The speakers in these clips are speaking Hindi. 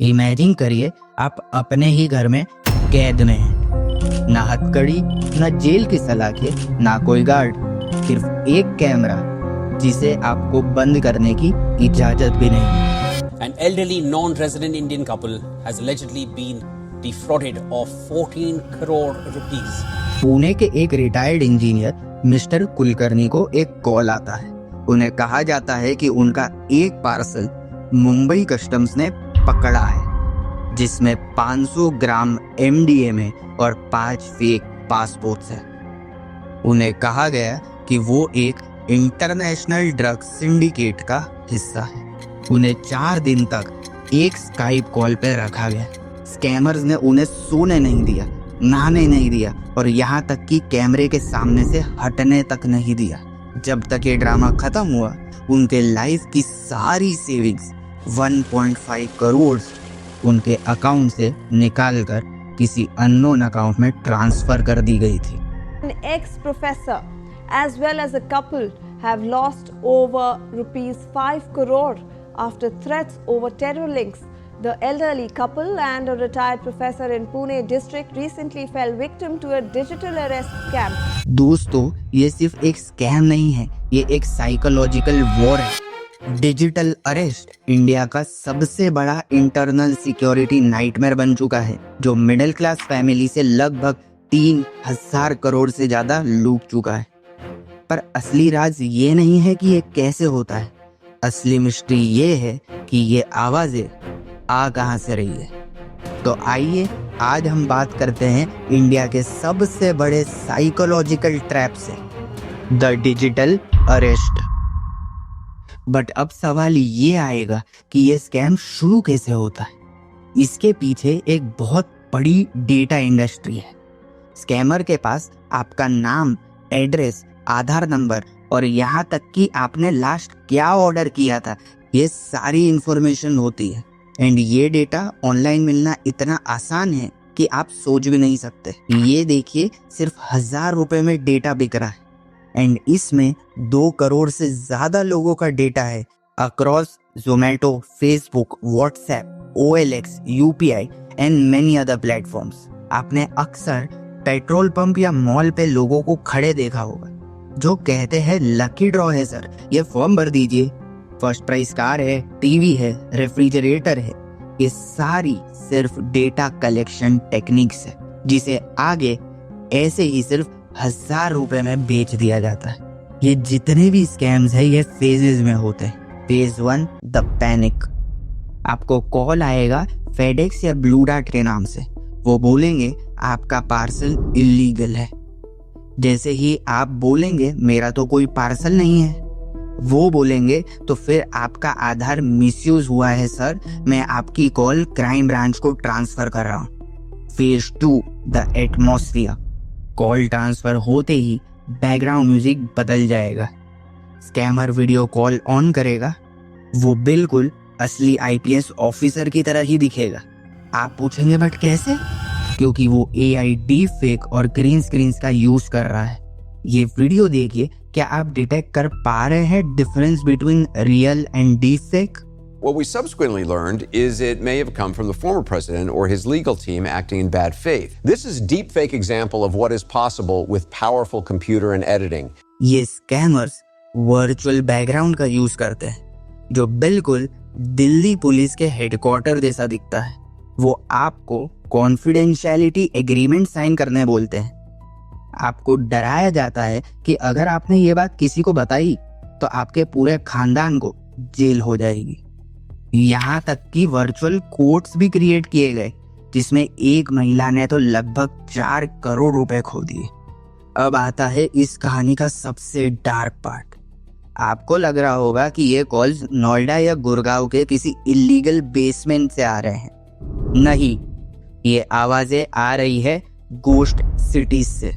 इमेजिन करिए आप अपने ही घर में कैद में हैं। ना हथकड़ी, ना जेल की सलाखें, ना कोई गार्ड, सिर्फ एक कैमरा जिसे आपको बंद करने की इजाजत भी नहीं है। An elderly non-resident Indian couple has allegedly been defrauded of 14 crore rupees. Pune के एक रिटायर्ड इंजीनियर मिस्टर कुलकर्णी को एक कॉल आता है। उन्हें कहा जाता है कि उनका एक पार्सल मुंबई कस्टम्स ने पकड़ा है, जिसमें 500 ग्राम MDMA और 5 फेक पासपोर्ट्स हैं। उन्हें कहा गया कि वो एक इंटरनेशनल ड्रग सिंडिकेट का हिस्सा है। उन्हें 4 दिन तक एक स्काइप कॉल पे रखा गया। स्कैमर्स ने उन्हें सोने नहीं दिया, नहाने नहीं दिया और यहाँ तक कि कैमरे के सामने से हटने तक नहीं दिया। जब तक ये ड्रामा खत्म हुआ, उनके लाइफ की सारी सेविंग्स 1.5 करोड़ उनके अकाउंट से निकालकर किसी अननोन अकाउंट में ट्रांसफर कर दी गई थी। An ex-professor as well as a couple have lost over rupees 5 crore after threats over terror links. The elderly couple and a retired professor in Pune district recently fell victim to a digital arrest scam. दोस्तों, ये सिर्फ एक स्कैम नहीं है, ये एक साइकोलॉजिकल वॉर है। डिजिटल अरेस्ट इंडिया का सबसे बड़ा इंटरनल सिक्योरिटी नाइटमेयर बन चुका है, जो मिडिल क्लास फैमिली से लगभग 3000 करोड़ से ज्यादा लूट चुका है। पर असली राज ये नहीं है कि ये कैसे होता है। असली मिस्ट्री ये है कि ये आवाजें आ कहां से रही है। तो आइए आज हम बात करते हैं इंडिया के सबसे बड़े साइकोलॉजिकल ट्रैप से, द डिजिटल अरेस्ट। बट अब सवाल ये आएगा कि ये स्कैम शुरू कैसे होता है। इसके पीछे एक बहुत बड़ी डेटा इंडस्ट्री है। स्कैमर के पास आपका नाम, एड्रेस, आधार नंबर और यहाँ तक कि आपने लास्ट क्या ऑर्डर किया था, ये सारी इंफॉर्मेशन होती है। एंड ये डेटा ऑनलाइन मिलना इतना आसान है कि आप सोच भी नहीं सकते। ये देखिए, सिर्फ 1000 रुपए में डेटा बिक रहा है। एंड इसमें 2 करोड़ से ज्यादा लोगों का डेटा है across Zomato, Facebook, WhatsApp, OLX, UPI and many other platforms. आपने अक्सर पेट्रोल पंप या मॉल पे लोगों को खड़े देखा होगा जो कहते हैं लकी ड्रॉ है सर, ये फॉर्म भर दीजिए, फर्स्ट प्राइस कार है, टीवी है, रेफ्रिजरेटर है। ये सारी सिर्फ डेटा कलेक्शन टेक्निक्स है, जिसे आगे ऐसे ही सिर्फ 1000 रुपए में बेच दिया जाता है। ये जितने भी स्कैम्स है ये फेजेस में होते हैं। Phase 1, the panic. आपको कॉल आएगा फेडेक्स या ब्लू डार्ट के नाम से। वो बोलेंगे आपका पार्सल इलीगल है। जैसे ही आप बोलेंगे मेरा तो कोई पार्सल नहीं है, वो बोलेंगे तो फिर आपका आधार मिसयूज हुआ है सर, मैं आपकी कॉल क्राइम ब्रांच को ट्रांसफर कर रहा हूँ। Phase 2, the atmosphere. Call transfer होते ही बैकग्राउंड म्यूजिक बदल जाएगा। स्कैमर वीडियो कॉल ऑन करेगा, वो बिल्कुल असली IPS ऑफिसर की तरह ही दिखेगा। आप पूछेंगे बट कैसे? क्योंकि वो AI डीप फेक और ग्रीन स्क्रीन का यूज कर रहा है। ये वीडियो देखिए, क्या आप डिटेक्ट कर पा रहे हैं difference between real and deep fake? What we subsequently learned is it may have come from the former president or his legal team acting in bad faith. This is a deepfake example of what is possible with powerful computer and editing. ये स्कैमर्स वर्चुअल बैकग्राउंड का यूज करते हैं, जो बिल्कुल दिल्ली पुलिस के हेडक्वार्टर जैसा दिखता है। वो आपको कॉन्फिडेंशियलिटी एग्रीमेंट साइन करने बोलते हैं। आपको डराया जाता है कि अगर आपने ये बात किसी को बताई तो आपके पूरे खानदान को जेल हो जाएगी। यहाँ तक कि वर्चुअल कोर्ट्स भी क्रिएट किए गए, जिसमें एक महिला ने तो लगभग 4 करोड़ रुपए खो दिए। अब आता है इस कहानी का सबसे डार्क पार्ट। आपको लग रहा होगा कि ये कॉल्स नोएडा या गुड़गांव के किसी इलीगल बेसमेंट से आ रहे हैं। नहीं, ये आवाजें आ रही है गोस्ट सिटीज से।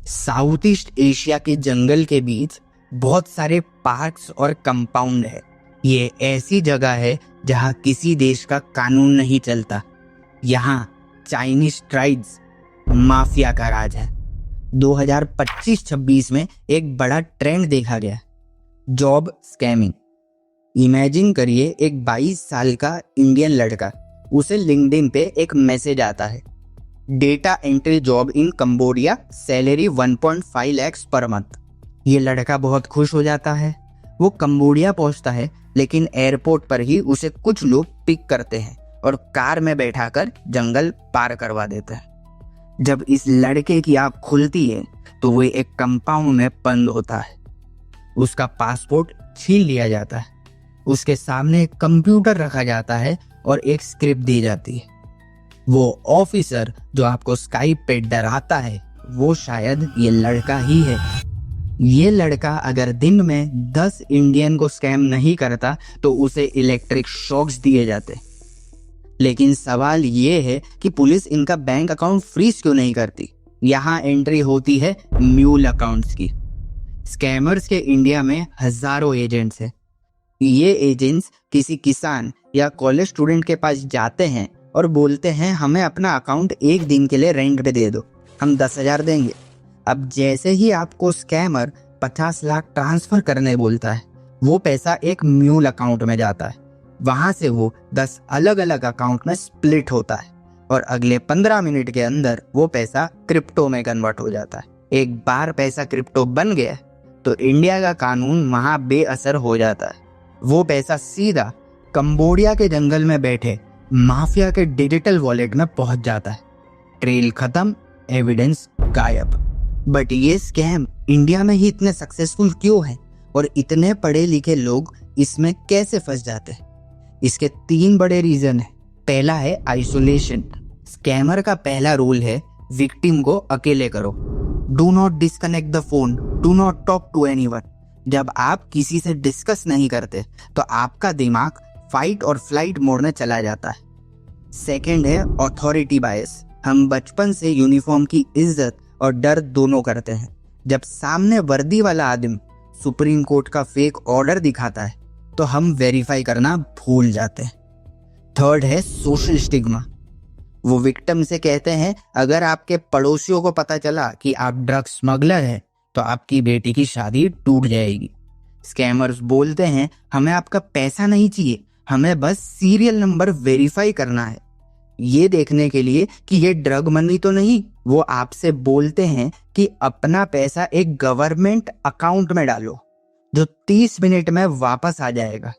साउथ ईस्ट एशिया के जंगल के बीच बहुत सारे पार्क्स और कंपाउंड है। ये ऐसी जगह है जहां किसी देश का कानून नहीं चलता। यहाँ चाइनीज ट्राइब्स माफिया का राज है। 2025-26 में एक बड़ा ट्रेंड देखा गया, जॉब स्कैमिंग। इमेजिन करिए एक 22 साल का इंडियन लड़का उसे लिंक्डइन पे एक मैसेज आता है, data entry job in Cambodia, salary 1.5 lakh per month. ये लड़का बहुत खुश हो जाता है। वो कंबोडिया पहुंचता है, लेकिन एयरपोर्ट पर ही उसे कुछ लोग पिक करते हैं और कार में बैठाकर जंगल पार करवा देते हैं। जब इस लड़के की आँख खुलती है तो वो एक कंपाउंड में बंद होता है। उसका पासपोर्ट छीन लिया जाता है, उसके सामने एक कंप्यूटर रखा जाता है और एक स्क्रिप्ट दी जाती है। वो ऑफिसर जो आपको स्काइप पे डराता है, वो शायद ये लड़का ही है। ये लड़का अगर दिन में 10 इंडियन को स्कैम नहीं करता तो उसे इलेक्ट्रिक शॉक्स दिए जाते। लेकिन सवाल ये है कि पुलिस इनका बैंक अकाउंट फ्रीज क्यों नहीं करती। यहाँ एंट्री होती है म्यूल अकाउंट्स की। स्कैमर्स के इंडिया में हजारों एजेंट्स हैं। ये एजेंट्स किसी किसान या कॉलेज स्टूडेंट के पास जाते हैं और बोलते हैं हमें अपना अकाउंट एक दिन के लिए रेंट पे दे दो, हम 10,000 देंगे। अब जैसे ही आपको स्कैमर 50 लाख ट्रांसफर करने बोलता है, वो पैसा एक म्यूल अकाउंट में जाता है। वहां से वो 10 अलग अलग अकाउंट में स्प्लिट होता है और अगले 15 मिनट के अंदर वो पैसा क्रिप्टो में कन्वर्ट हो जाता है। एक बार पैसा क्रिप्टो बन गया तो इंडिया का कानून वहां बेअसर हो जाता है। वो पैसा सीधा कंबोडिया के जंगल में बैठे माफिया के डिजिटल वॉलेट में पहुंच जाता है। ट्रेल खत्म, एविडेंस गायब। बट ये स्कैम इंडिया में ही इतने सक्सेसफुल क्यों है और इतने पढ़े लिखे लोग इसमें कैसे फंस जाते हैं? इसके 3 बड़े रीजन है। पहला है आइसोलेशन। स्कैमर का पहला रूल है विक्टिम को अकेले करो। Do not disconnect the phone, do not talk to anyone. जब आप किसी से डिस्कस नहीं करते तो आपका दिमाग फाइट और फ्लाइट मोड में चला जाता है। सेकंड है अथॉरिटी बायस। हम बचपन से यूनिफॉर्म की इज्जत और डर दोनों करते हैं। जब सामने वर्दी वाला आदमी सुप्रीम कोर्ट का फेक ऑर्डर दिखाता है तो हम वेरीफाई करना भूल जाते हैं। थर्ड है सोशल स्टिग्मा। वो विक्टिम से कहते हैं अगर आपके पड़ोसियों को पता चला कि आप ड्रग स्मगलर हैं तो आपकी बेटी की शादी टूट जाएगी। स्कैमर्स बोलते हैं हमें आपका पैसा नहीं चाहिए, हमें बस सीरियल नंबर वेरीफाई करना है, ये देखने के लिए कि ये ड्रग मनी तो नहीं। वो आपसे बोलते हैं कि अपना पैसा एक गवर्नमेंट अकाउंट में डालो जो 30 मिनट में वापस आ जाएगा,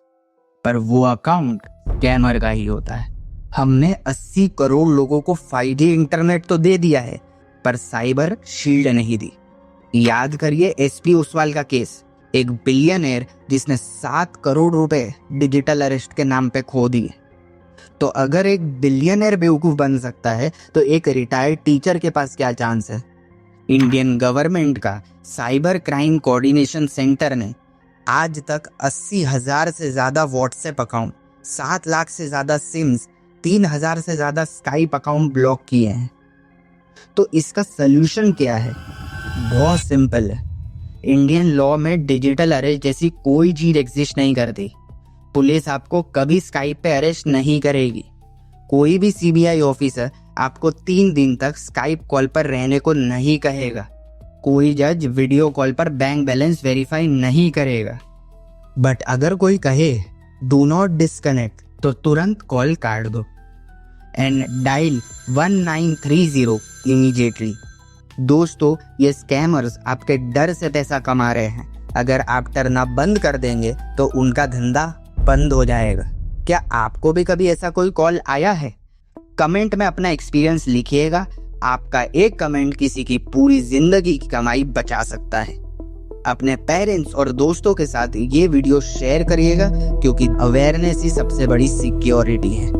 पर वो अकाउंट स्कैमर का ही होता है। हमने 80 करोड़ लोगों को 5G इंटरनेट तो दे दिया है, पर साइबर शील्ड नहीं दी। याद करिए SP ओसवाल का केस, एक बिलियनर जिसने 7 करोड़ रुपए डिजिटल अरेस्ट के नाम पे खो दिए। तो अगर एक बिलियनर बेवकूफ बन सकता है तो एक रिटायर्ड टीचर के पास क्या चांस है। इंडियन गवर्नमेंट का साइबर क्राइम कोऑर्डिनेशन सेंटर ने आज तक 80,000 से ज्यादा व्हाट्सएप अकाउंट, 7 लाख से ज्यादा सिम्स, 3,000 से ज्यादा स्काइप अकाउंट ब्लॉक किए हैं। तो इसका सलूशन क्या है? बहुत सिंपल है। इंडियन लॉ में डिजिटल अरेस्ट जैसी कोई चीज एग्जिस्ट नहीं करती। पुलिस आपको कभी स्काइप पे अरेस्ट नहीं करेगी। कोई भी CBI ऑफिसर आपको 3 दिन तक स्काइप कॉल पर रहने को नहीं कहेगा। कोई जज वीडियो कॉल पर बैंक बैलेंस वेरीफाई नहीं करेगा। बट अगर कोई कहे डू नॉट डिस्कनेक्ट तो तुरंत कॉल काट दो एंड डायल 1930 इमीडिएटली। दोस्तों, ये स्कैमर्स आपके डर से पैसा कमा रहे हैं। अगर आप डरना बंद कर देंगे तो उनका धंधा बंद हो जाएगा। क्या आपको भी कभी ऐसा कोई कॉल आया है? कमेंट में अपना एक्सपीरियंस लिखिएगा। आपका एक कमेंट किसी की पूरी जिंदगी की कमाई बचा सकता है। अपने पेरेंट्स और दोस्तों के साथ ये वीडियो शेयर करिएगा, क्योंकि अवेयरनेस ही सबसे बड़ी सिक्योरिटी है।